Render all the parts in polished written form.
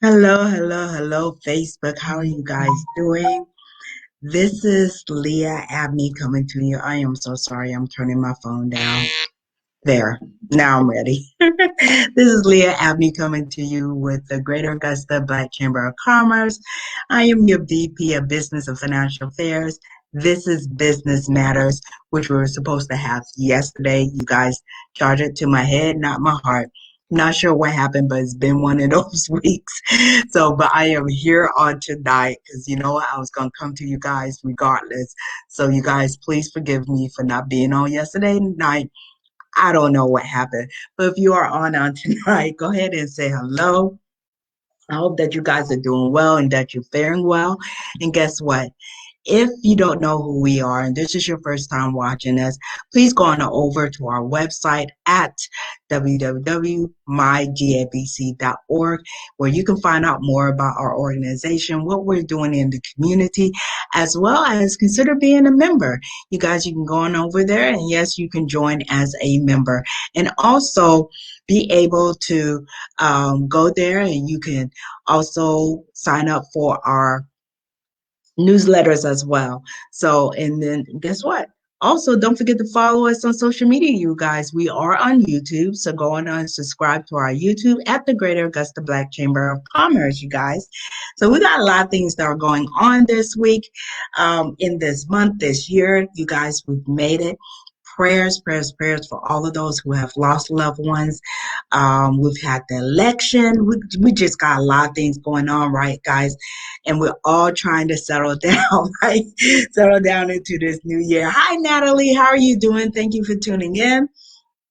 Hello, hello, hello, Facebook. How are you guys doing? This is Leah Abney coming to you. I am so sorry. I'm turning my phone down. There. Now I'm ready. This is Leah Abney coming to you with the Greater Augusta Black Chamber of Commerce. I am your VP of Business and Financial Affairs. This is Business Matters, which we were supposed to have yesterday. You guys charge it to my head, not my heart. Not sure what happened, but it's been one of those weeks. But I am here on tonight because you know what? I was going to come to you guys regardless. So, you guys, please forgive me for not being on yesterday night. I don't know what happened. But if you are on tonight, go ahead and say hello. I hope that you guys are doing well and that you're faring well. And guess what? If you don't know who we are and this is your first time watching us, please go on over to our website at www.mygabc.org, where you can find out more about our organization, what we're doing in the community, as well as consider being a member. You guys, you can go on over there and yes, you can join as a member and also be able to go there and you can also sign up for our newsletters as well. So, and then guess what? Also, don't forget to follow us on social media, you guys. We are on YouTube, so go on and subscribe to our YouTube at the Greater Augusta Black Chamber of Commerce, you guys. So we got a lot of things that are going on this week, in this month, this year. You guys, we've made it. Prayers, prayers, prayers for all of those who have lost loved ones. We've had the election. We just got a lot of things going on, right, guys? And we're all trying to settle down, right? Settle down into this new year. Hi, Natalie. How are you doing? Thank you for tuning in.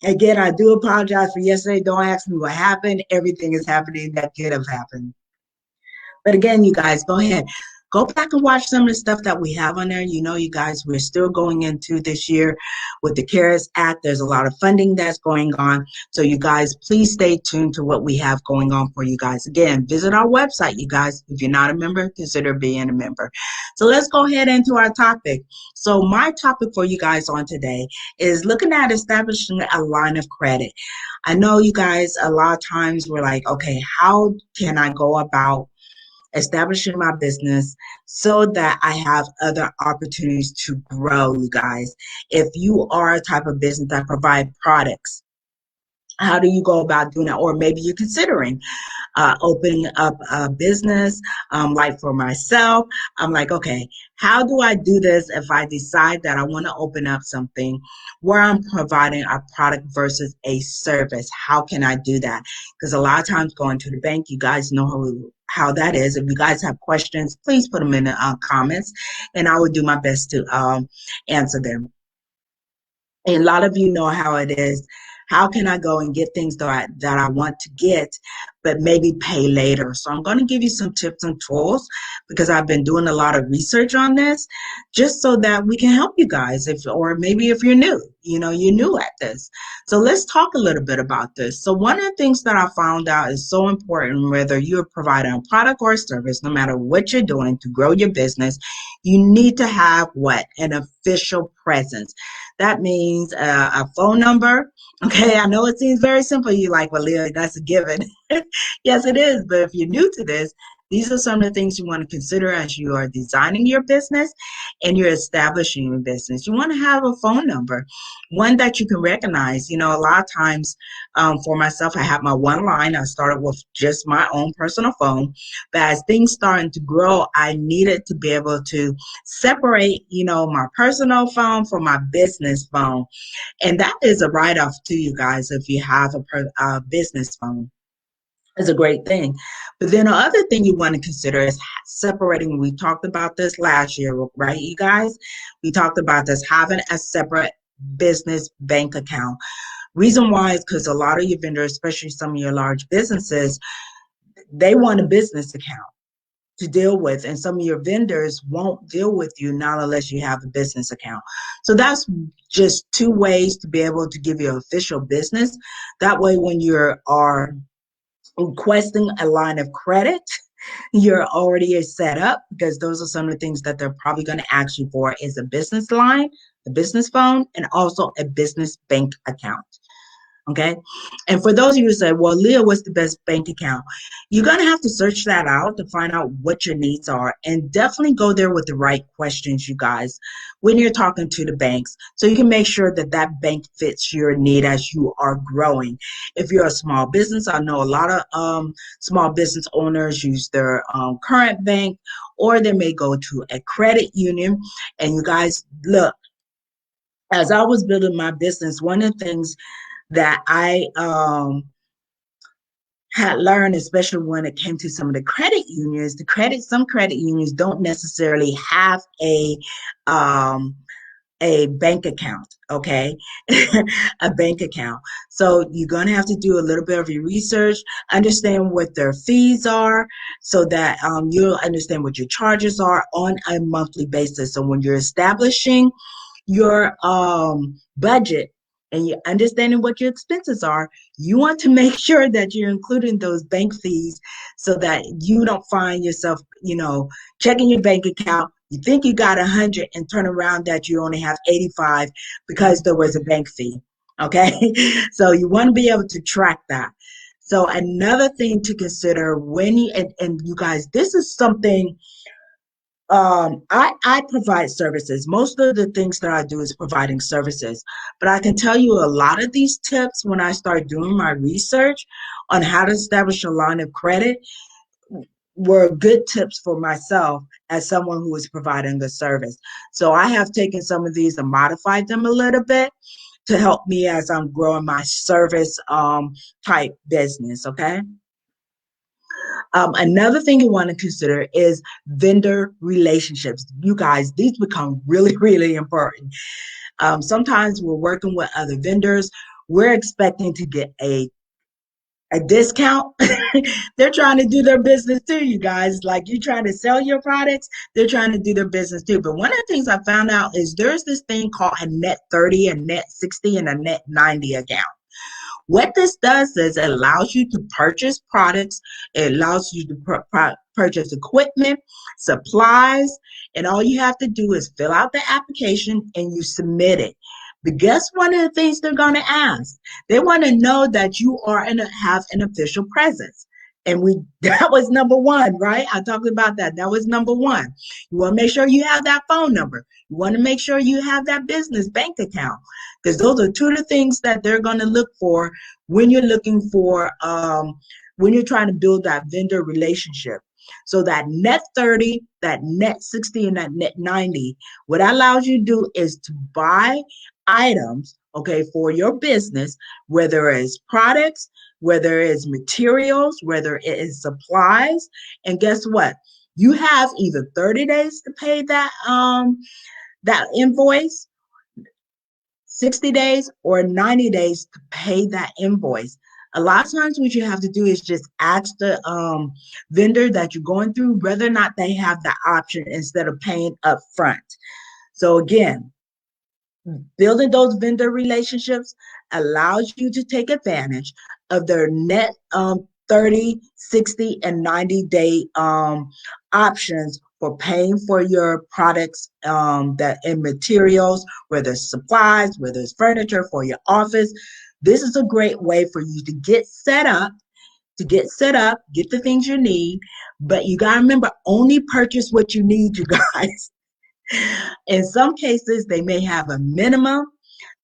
Again, I do apologize for yesterday. Don't ask me what happened. Everything is happening that could have happened. But again, you guys, go ahead. Go back and watch some of the stuff that we have on there. You know, you guys, we're still going into this year with the CARES Act. There's a lot of funding that's going on. So you guys, please stay tuned to what we have going on for you guys. Again, visit our website, you guys. If you're not a member, consider being a member. So let's go ahead into our topic. So my topic for you guys on today is looking at establishing a line of credit. I know you guys, a lot of times we're like, okay, how can I go about establishing my business so that I have other opportunities to grow, you guys? If you are a type of business that provide products, how do you go about doing that? Or maybe you're considering opening up a business. Like for myself, I'm like, okay, how do I do this if I decide that I want to open up something where I'm providing a product versus a service? How can I do that? Because a lot of times going to the bank, you guys know how that is. If you guys have questions, please put them in the comments and I will do my best to answer them. And a lot of you know how it is. How can I go and get things that I want to get, but maybe pay later? So I'm going to give you some tips and tools because I've been doing a lot of research on this, just so that we can help you guys. If or maybe if you're new, you're new at this. So let's talk a little bit about this. So one of the things that I found out is so important, whether you're providing a product or a service, no matter what you're doing to grow your business, you need to have what? An official presence. That means a phone number. Okay, I know it seems very simple. You're like, well, Leah, that's a given. Yes, it is. But if you're new to this, these are some of the things you want to consider as you are designing your business and you're establishing your business. You want to have a phone number, one that you can recognize. A lot of times for myself, I have my one line. I started with just my own personal phone. But as things starting to grow, I needed to be able to separate, my personal phone from my business phone. And that is a write-off to you guys if you have a business phone. Is a great thing. But then the other thing you want to consider is separating. We talked about this last year, right, you guys? We talked about this, having a separate business bank account. Reason why is because a lot of your vendors, especially some of your large businesses, they want a business account to deal with, and some of your vendors won't deal with you not unless you have a business account. So that's just two ways to be able to give you official business. That way, when you are requesting a line of credit, you're already set up, because those are some of the things that they're probably going to ask you for is a business line, a business phone, and also a business bank account. Okay. And for those of you who say, well, Leah, what's the best bank account? You're going to have to search that out to find out what your needs are, and definitely go there with the right questions, you guys, when you're talking to the banks. So you can make sure that that bank fits your need as you are growing. If you're a small business, I know a lot of small business owners use their current bank, or they may go to a credit union. And you guys, look, as I was building my business, one of the things that I had learned, especially when it came to some of the credit unions, some credit unions don't necessarily have um, a bank account, okay? A bank account. So you're going to have to do a little bit of your research, understand what their fees are, so that you'll understand what your charges are on a monthly basis. So when you're establishing your budget and you're understanding what your expenses are, you want to make sure that you're including those bank fees so that you don't find yourself, checking your bank account. You think you got 100 and turn around that you only have 85 because there was a bank fee. Okay. So you want to be able to track that. So another thing to consider when and you guys, this is something I provide services. Most of the things that I do is providing services, but I can tell you a lot of these tips when I start doing my research on how to establish a line of credit were good tips for myself as someone who is providing the service. So I have taken some of these and modified them a little bit to help me as I'm growing my service type business. Okay. Another thing you want to consider is vendor relationships. You guys, these become really, really important. Sometimes we're working with other vendors. We're expecting to get a discount. They're trying to do their business too, you guys. Like you trying to sell your products, they're trying to do their business too. But one of the things I found out is there's this thing called a net 30, a net 60, and a net 90 account. What this does is it allows you to purchase products, it allows you to purchase equipment, supplies, and all you have to do is fill out the application and you submit it. But guess one of the things they're going to ask? They want to know that you are have an official presence. And that was number one, right? I talked about that. That was number one. You want to make sure you have that phone number. You want to make sure you have that business bank account, because those are two of the things that they're going to look for when you're looking for when you're trying to build that vendor relationship. So that net 30, that net 60, and that net 90, what that allows you to do is to buy items, okay, for your business, whether it's products, whether it's materials, whether it is supplies. And guess what? You have either 30 days to pay that invoice, 60 days, or 90 days to pay that invoice. A lot of times what you have to do is just ask the vendor that you're going through whether or not they have the option instead of paying up front. So again, building those vendor relationships allows you to take advantage of their net 30, 60, and 90-day options for paying for your products that and materials, whether it's supplies, whether it's furniture for your office. This is a great way for you to get set up, get the things you need, but you got to remember, only purchase what you need, you guys. In some cases, they may have a minimum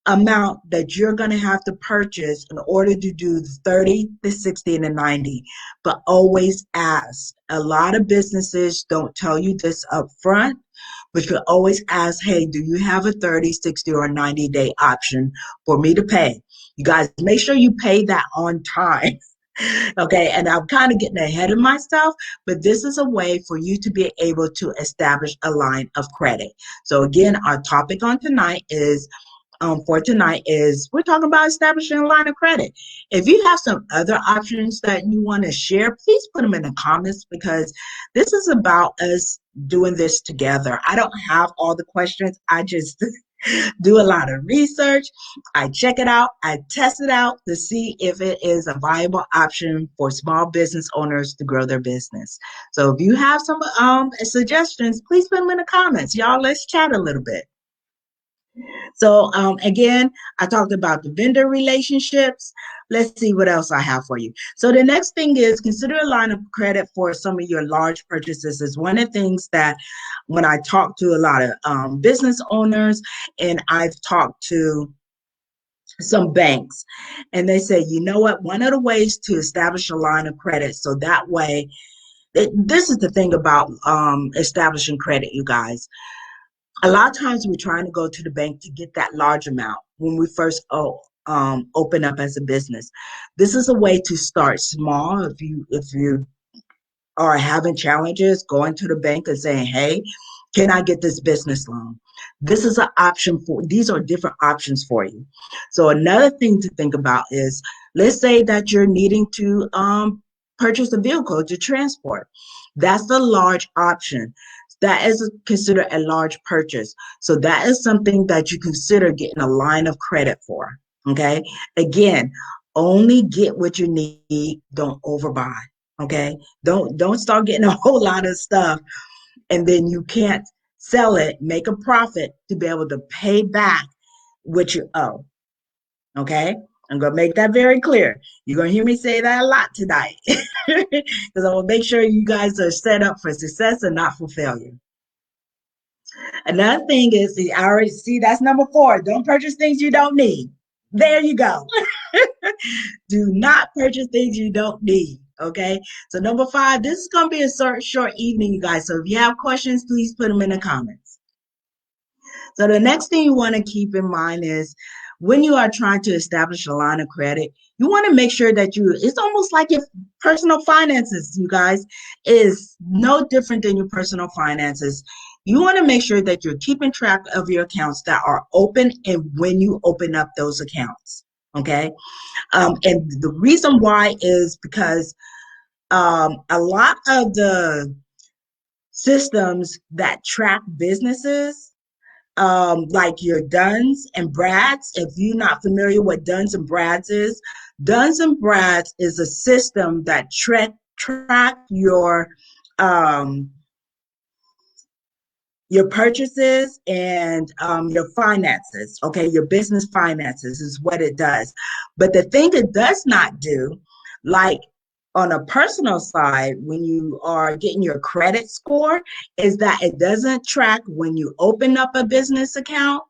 amount that you're going to have to purchase in order to do the 30, the 60, and the 90. But always ask. A lot of businesses don't tell you this up front, but you always ask, hey, do you have a 30, 60, or 90-day option for me to pay? You guys, make sure you pay that on time. Okay, and I'm kind of getting ahead of myself, but this is a way for you to be able to establish a line of credit. So again, our topic on tonight is for tonight is we're talking about establishing a line of credit. If you have some other options that you want to share, please put them in the comments, because this is about us doing this together. I don't have all the questions. I just do a lot of research. I check it out. I test it out to see if it is a viable option for small business owners to grow their business. So if you have some suggestions, please put them in the comments. Y'all, let's chat a little bit. So again, I talked about the vendor relationships. Let's see what else I have for you. So the next thing is consider a line of credit for some of your large purchases. Is one of the things that when I talk to a lot of business owners and I've talked to some banks and they say, you know what, one of the ways to establish a line of credit so that way, this is the thing about establishing credit, you guys. A lot of times we're trying to go to the bank to get that large amount when we first open up as a business. This is a way to start small. If you are having challenges, going to the bank and saying, hey, can I get this business loan? This is an option for, these are different options for you. So another thing to think about is, let's say that you're needing to purchase a vehicle to transport. That's a large option. That is considered a large purchase. So that is something that you consider getting a line of credit for. Okay. Again, only get what you need. Don't overbuy. Okay. Don't start getting a whole lot of stuff and then you can't sell it, make a profit to be able to pay back what you owe. Okay. I'm going to make that very clear. You're going to hear me say that a lot tonight because I will make sure you guys are set up for success and not for failure. Another thing is, I already see that's number 4. Don't purchase things you don't need. There you go. Do not purchase things you don't need. Okay. So number 5, this is going to be a short evening, you guys. So if you have questions, please put them in the comments. So the next thing you want to keep in mind is when you are trying to establish a line of credit, you want to make sure that it's almost like your personal finances, you guys, is no different than your personal finances. You want to make sure that you're keeping track of your accounts that are open and when you open up those accounts. Okay. And the reason why is because a lot of the systems that track businesses, like your Duns and Brads. If you're not familiar what Duns and Brads is, Duns and Brads is a system that track your purchases and your finances. Okay, your business finances is what it does. But the thing it does not do, like on a personal side, when you are getting your credit score, is that it doesn't track when you open up a business account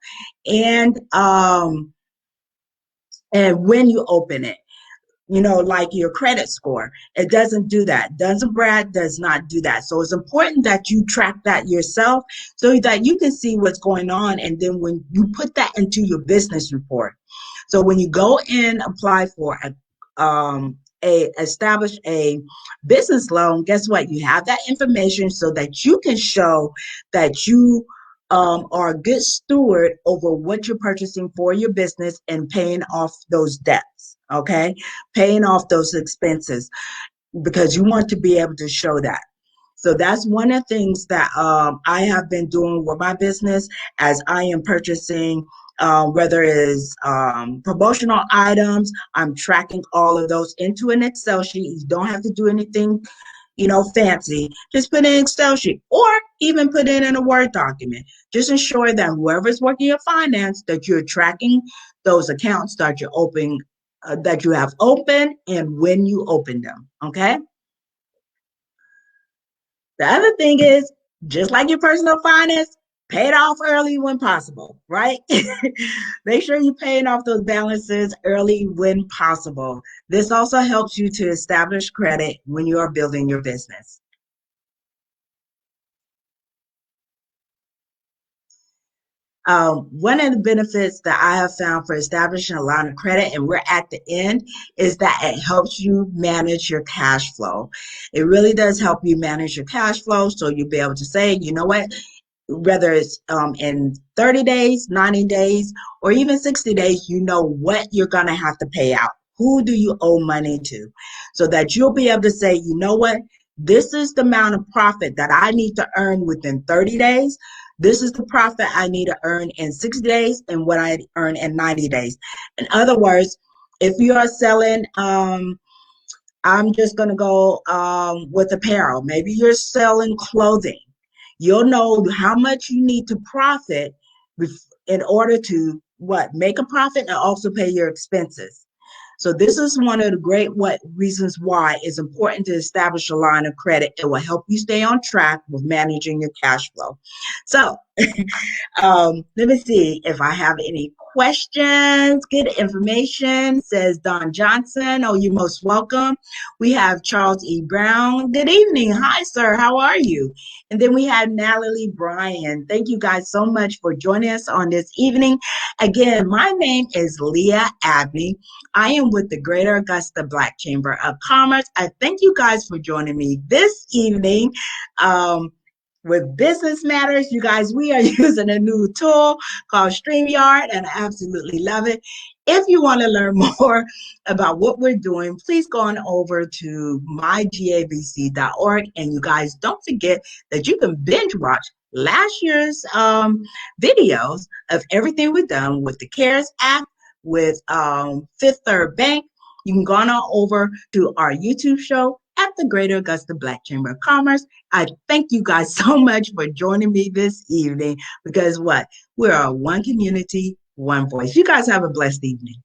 and when you open it, like your credit score. It doesn't do that. Duns and Brad does not do that. So it's important that you track that yourself so that you can see what's going on. And then when you put that into your business report. So when you go and apply for establish a business loan, guess what? You have that information so that you can show that you are a good steward over what you're purchasing for your business and paying off those debts. Okay, paying off those expenses because you want to be able to show that. So that's one of the things that I have been doing with my business as I am purchasing, whether it is promotional items. I'm tracking all of those into an Excel sheet. You don't have to do anything, fancy. Just put in an Excel sheet or even put it in a Word document. Just ensure that whoever's working your finance, that you're tracking those accounts that you have open and when you open them. Okay. The other thing is, just like your personal finance, pay it off early when possible, right? Make sure you're paying off those balances early when possible. This also helps you to establish credit when you are building your business. One of the benefits that I have found for establishing a line of credit, and we're at the end, is that it helps you manage your cash flow. It really does help you manage your cash flow so you'll be able to say, you know what, whether it's in 30 days, 90 days, or even 60 days, you know what you're going to have to pay out. Who do you owe money to? So that you'll be able to say, you know what, this is the amount of profit that I need to earn within 30 days. This is the profit I need to earn in 60 days and what I earn in 90 days. In other words, if you are selling, I'm just going to go with apparel. Maybe you're selling clothing. You'll know how much you need to profit in order to what make a profit and also pay your expenses. So this is one of the great what reasons why it's important to establish a line of credit. It will help you stay on track with managing your cash flow. So let me see if I have any questions. Good information, says Don Johnson. Oh, you're most welcome. We have Charles E. Brown. Good evening. Hi, sir. How are you? And then we have Natalie Bryan. Thank you guys so much for joining us on this evening. Again, my name is Leah Abney. I am with the Greater Augusta Black Chamber of Commerce. I thank you guys for joining me this evening. With Business Matters, you guys, we are using a new tool called StreamYard, and I absolutely love it. If you want to learn more about what we're doing, please go on over to mygabc.org. And you guys, don't forget that you can binge watch last year's videos of everything we've done with the CARES Act, with Fifth Third Bank. You can go on over to our YouTube show at the Greater Augusta Black Chamber of Commerce. I thank you guys so much for joining me this evening because what? We're one community, one voice. You guys have a blessed evening.